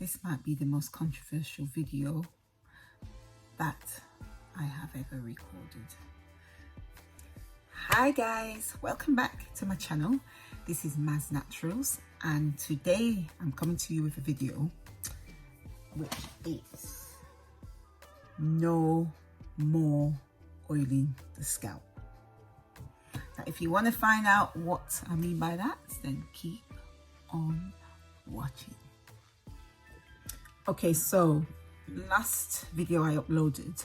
This might be the most controversial video that I have ever recorded. Hi guys, welcome back to my channel. This is Mazznaturals, and today I'm coming to you with a video which is no more oiling the scalp. Now, if you want to find out what I mean by that, then keep on watching. Okay, so last video I uploaded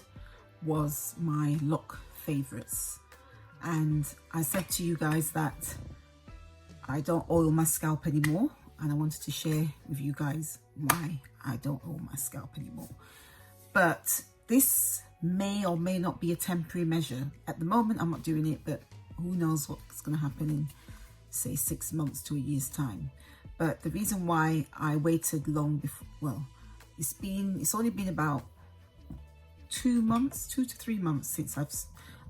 was my loc favorites, and I said to you guys that I don't oil my scalp anymore, and I wanted to share with you guys why I don't oil my scalp anymore. But this may or may not be a temporary measure. At the moment I'm not doing it, but who knows what's going to happen in, say, 6 months to a year's time. But the reason why I waited long before, well, it's only been about 2 to 3 months since I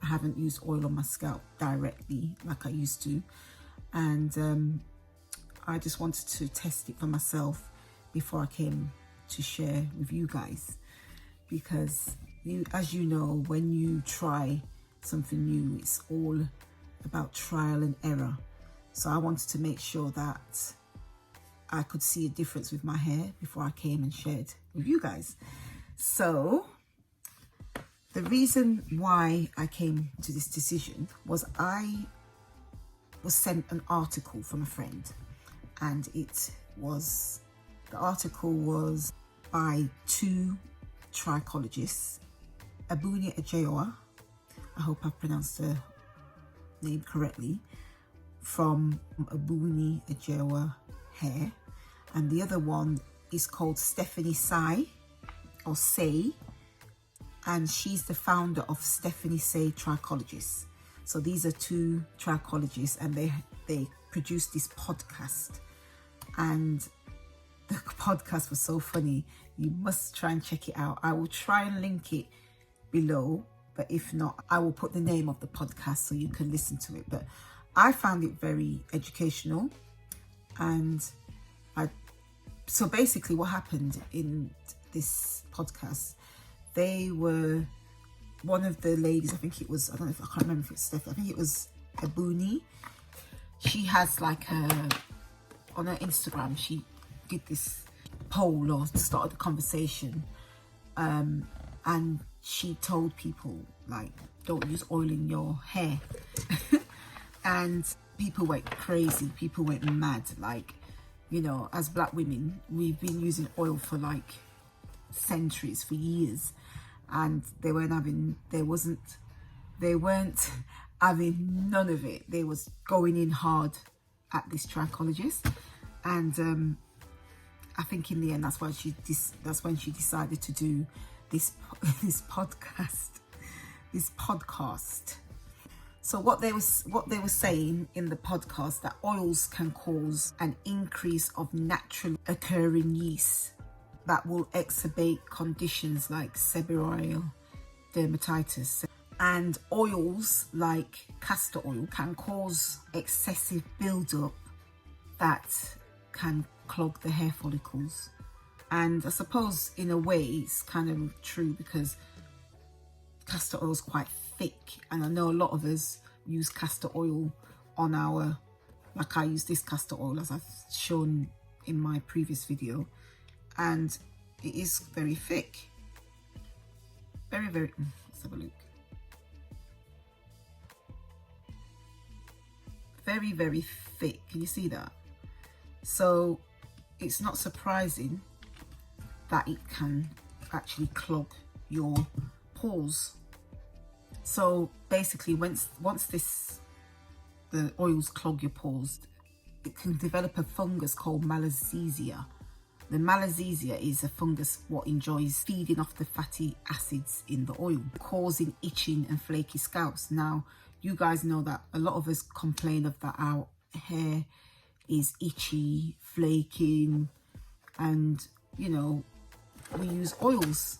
haven't used oil on my scalp directly like I used to, and I just wanted to test it for myself before I came to share with you guys, because as you know, when you try something new, it's all about trial and error. So I wanted to make sure that I could see a difference with my hair before I came and shared with you guys. So the reason why I came to this decision was I was sent an article from a friend, and the article was by 2 trichologists, Abuni Ajeoa, I hope I pronounced the name correctly, from Abuni Ajeoa Hair, and the other one is called Stephanie Say, and she's the founder of Stephanie Say Trichologists. So these are 2 trichologists, and they produced this podcast, and the podcast was so funny. You must try and check it out. I will try and link it below, but if not, I will put the name of the podcast so you can listen to it. But I found it very educational, and so basically what happened in this podcast, they were, one of the ladies, I think it was, I don't know if, I can't remember if it's Steph, I think it was Abuni. She has like on her Instagram, she did this poll or started a conversation, and she told people, like, don't use oil in your hair. And people went crazy, people went mad. Like, you know, as black women, we've been using oil for like centuries, for years, and they weren't having none of it. They was going in hard at this trichologist, and I think in the end that's when she decided to do this podcast. So what they were saying in the podcast, that oils can cause an increase of naturally occurring yeast that will exacerbate conditions like seborrheic dermatitis, and oils like castor oil can cause excessive buildup that can clog the hair follicles. And I suppose in a way it's kind of true, because castor oil is quite thick, and I know a lot of us use castor oil on our, like I use this castor oil as I've shown in my previous video, and it is very thick, very let's have a look, very thick. Can you see that? So it's not surprising that it can actually clog your pores. So basically, once the oils clog your pores, it can develop a fungus called malassezia. The malassezia is a fungus what enjoys feeding off the fatty acids in the oil, causing itching and flaky scalps. Now, you guys know that a lot of us complain of that our hair is itchy, flaking, and you know, we use oils.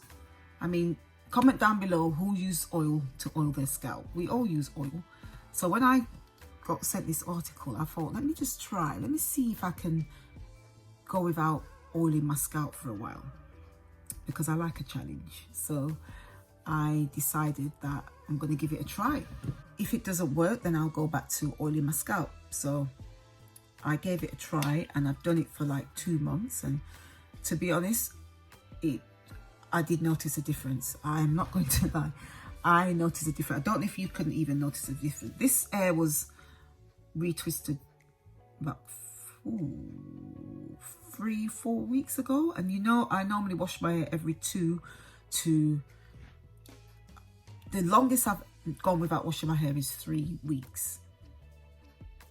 I mean, comment down below who use oil to oil their scalp. We all use oil. So when I got sent this article, I thought, let me just try, let me see if I can go without oiling my scalp for a while because I like a challenge. So I decided that I'm going to give it a try. If it doesn't work, then I'll go back to oiling my scalp. So I gave it a try and I've done it for like 2 months, and to be honest, I did notice a difference. I'm not going to lie. I noticed a difference. I don't know if you couldn't even notice a difference. This hair was retwisted about 3-4 weeks ago, and you know I normally wash my hair every 2 to the longest I've gone without washing my hair is 3 weeks.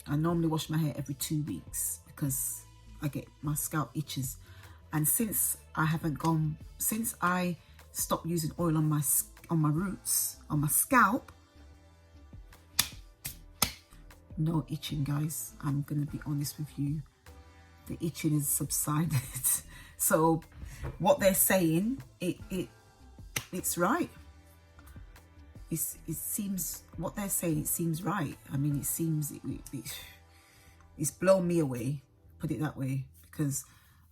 I normally wash my hair every 2 weeks because I get my scalp itches. And since I stopped using oil on my roots, on my scalp, no itching, guys. I'm gonna be honest with you, the itching has subsided. So what they're saying, it's right. It seems, what they're saying, it seems right. I mean, it seems it's blown me away, put it that way, because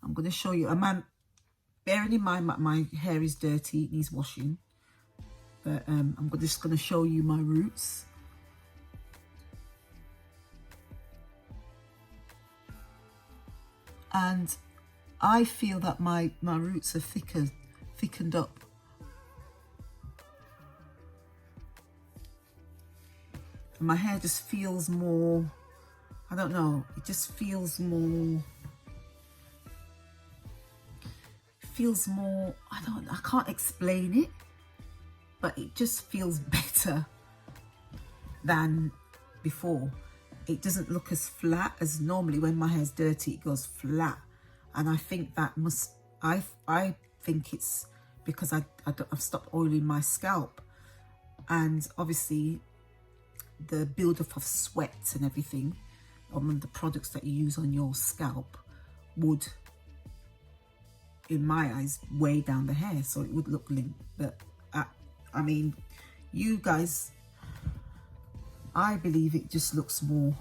I'm going to show you. Bearing in mind that my hair is dirty, it needs washing, but I'm just going to show you my roots. And I feel that my roots are thickened up. My hair just feels more, I don't know, it just feels more, I can't explain it, but it just feels better than before. It doesn't look as flat as normally. When my hair's dirty, it goes flat, and I think that I think it's because I've stopped oiling my scalp, and obviously the buildup of sweat and everything on the products that you use on your scalp would, in my eyes, weigh down the hair, so it would look limp. But I mean, you guys, I believe it just looks more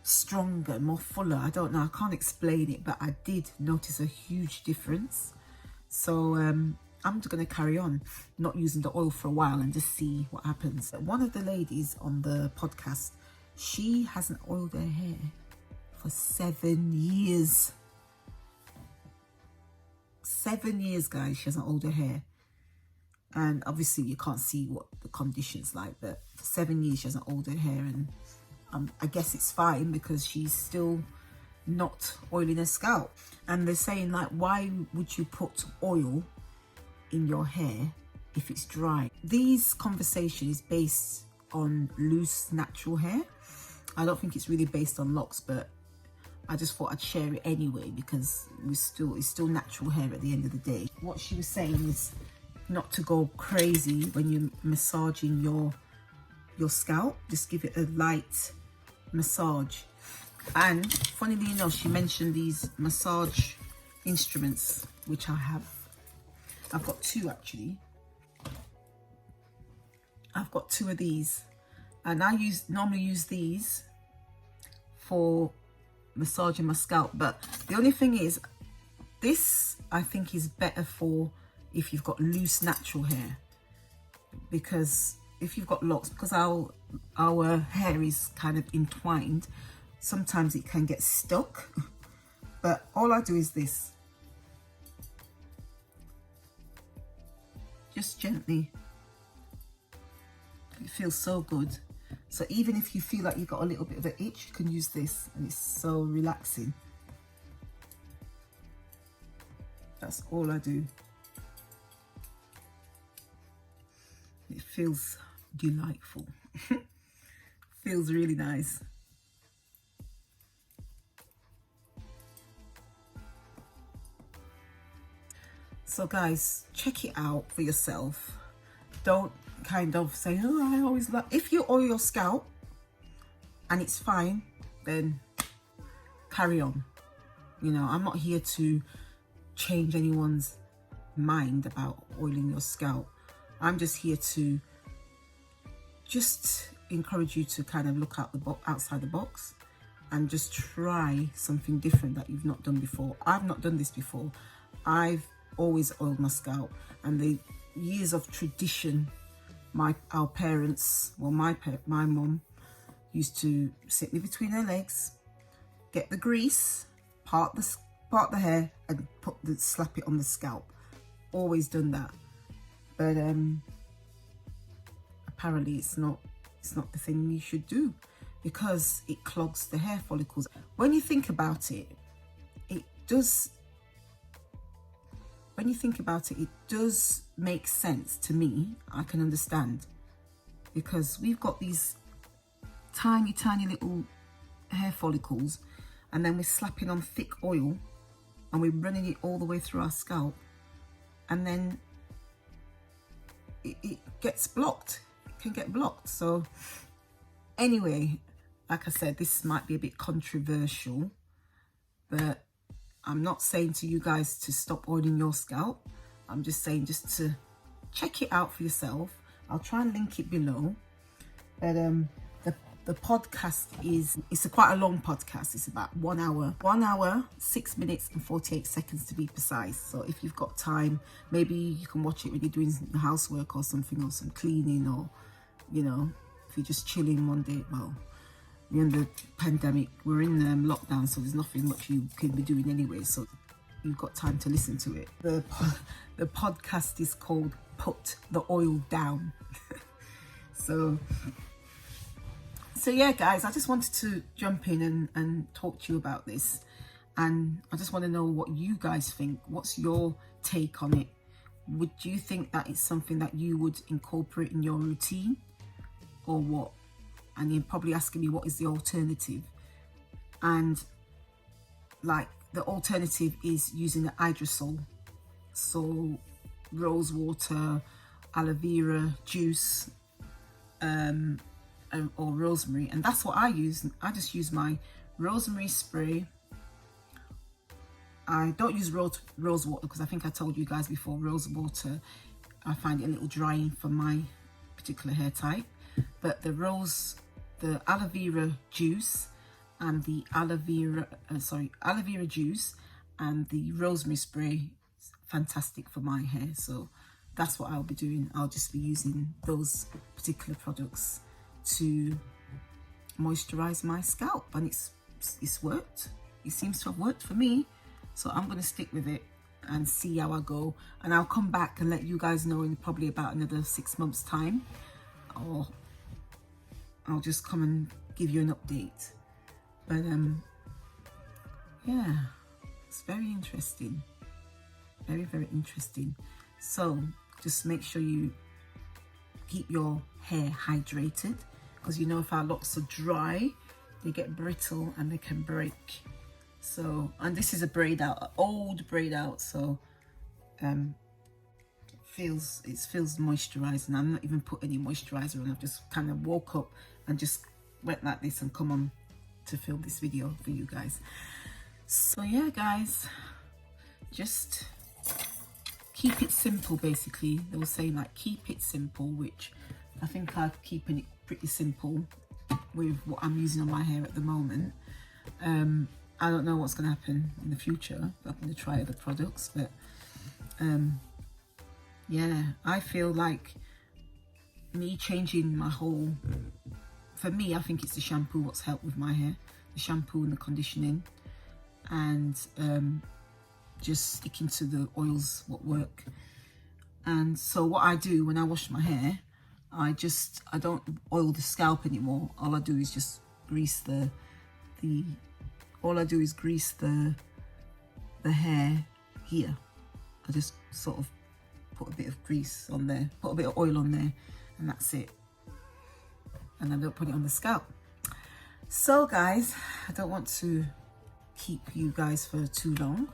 stronger, more fuller. I don't know, I can't explain it, but I did notice a huge difference. So I'm just going to carry on not using the oil for a while and just see what happens. One of the ladies on the podcast, she hasn't oiled her hair for 7 years. 7 years, guys, she hasn't oiled her hair. And obviously you can't see what the condition's like, but for 7 years she hasn't oiled her hair, and I guess it's fine because she's still not oiling her scalp. And they're saying, like, why would you put oil in your hair if it's dry? This conversation is based on loose natural hair. I don't think it's really based on locks, but I just thought I'd share it anyway because it's still natural hair at the end of the day. What she was saying is not to go crazy when you're massaging your scalp. Just give it a light massage. And funnily enough, she mentioned these massage instruments, which I have. I've got 2 actually. I've got 2 of these, and I normally use these for massaging my scalp. But the only thing is, this I think is better for if you've got loose natural hair, because if you've got locks, because our hair is kind of entwined, sometimes it can get stuck. But all I do is this, just gently. It feels so good. So even if you feel like you've got a little bit of an itch, you can use this, and it's so relaxing. That's all I do. It feels delightful. Feels really nice. So guys, check it out for yourself. Don't kind of say, oh, I always like. If you oil your scalp and it's fine, then carry on. You know, I'm not here to change anyone's mind about oiling your scalp. I'm just here to just encourage you to kind of look out outside the box and just try something different that you've not done before. I've not done this before. I've always oiled my scalp, and the years of tradition, our parents, well, my mum used to sit me between her legs, get the grease, part the hair, and slap it on the scalp. Always done that, but apparently it's not the thing you should do, because it clogs the hair follicles. When you think about it, it does make sense to me. I can understand, because we've got these tiny little hair follicles, and then we're slapping on thick oil and we're running it all the way through our scalp, and then it gets blocked. It can get blocked. So anyway, like I said, this might be a bit controversial, but I'm not saying to you guys to stop oiling your scalp. I'm just saying just to check it out for yourself. I'll try and link it below. But the podcast it's quite a long podcast. It's about 1 hour, 6 minutes and 48 seconds to be precise. So if you've got time, maybe you can watch it when you're doing housework or something, or some cleaning, or, you know, if you're just chilling one day. Well, we're in the pandemic, we're in lockdown, so there's nothing much you can be doing anyway, so you've got time to listen to it. The podcast is called Put the Oil Down. So yeah, guys, I just wanted to jump in and talk to you about this, and I just want to know what you guys think. What's your take on it? Would you think that it's something that you would incorporate in your routine, or what? And you're probably asking me, what is the alternative? And like, the alternative is using the hydrosol, so rosewater, aloe vera juice, or rosemary, and that's what I use. I just use my rosemary spray. I don't use rosewater, because I think I told you guys before, rosewater, I find it a little drying for my particular hair type. But the aloe vera juice and the aloe vera juice and the rosemary spray is fantastic for my hair. So that's what I'll be doing. I'll just be using those particular products to moisturize my scalp, and it's worked. It seems to have worked for me, so I'm going to stick with it and see how I go, and I'll come back and let you guys know in probably about another 6 months time, or I'll just come and give you an update. But yeah, it's very interesting, very interesting. So just make sure you keep your hair hydrated, because you know, if our locks are dry, they get brittle and they can break. So, and this is a braid out, an old braid out, so it feels moisturizing. I'm not even put any moisturizer on. I've just kind of woke up and just went like this and come on to film this video for you guys. So yeah, guys, just keep it simple. Basically, they were saying, like, keep it simple, which I think I'm keeping it pretty simple with what I'm using on my hair at the moment. I don't know what's going to happen in the future. I'm going to try other products, but yeah, I feel like me changing my whole, for me, I think it's the shampoo what's helped with my hair, the shampoo and the conditioning, and just sticking to the oils what work. And so what I do when I wash my hair, I don't oil the scalp anymore. All I do is just grease the hair here. I just sort of put a bit of grease on there, put a bit of oil on there, and that's it. And I don't put it on the scalp. So guys, I don't want to keep you guys for too long.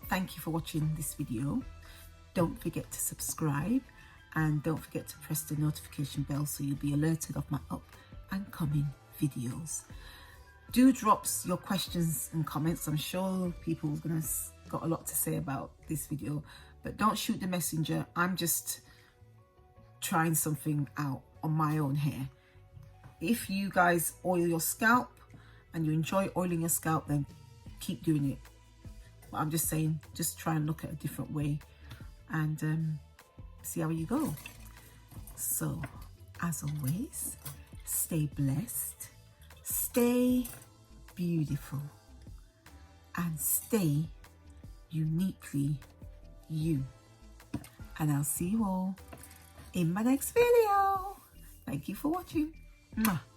Thank you for watching this video. Don't forget to subscribe, and don't forget to press the notification bell so you'll be alerted of my up and coming videos. Do drop your questions and comments. I'm sure people are got a lot to say about this video, but don't shoot the messenger. I'm just trying something out on my own hair. If you guys oil your scalp and you enjoy oiling your scalp, then keep doing it. But I'm just saying, just try and look at a different way and see how you go. So as always, stay blessed, stay beautiful, and stay uniquely you. And I'll see you all in my next video. Thank you for watching. Mwah.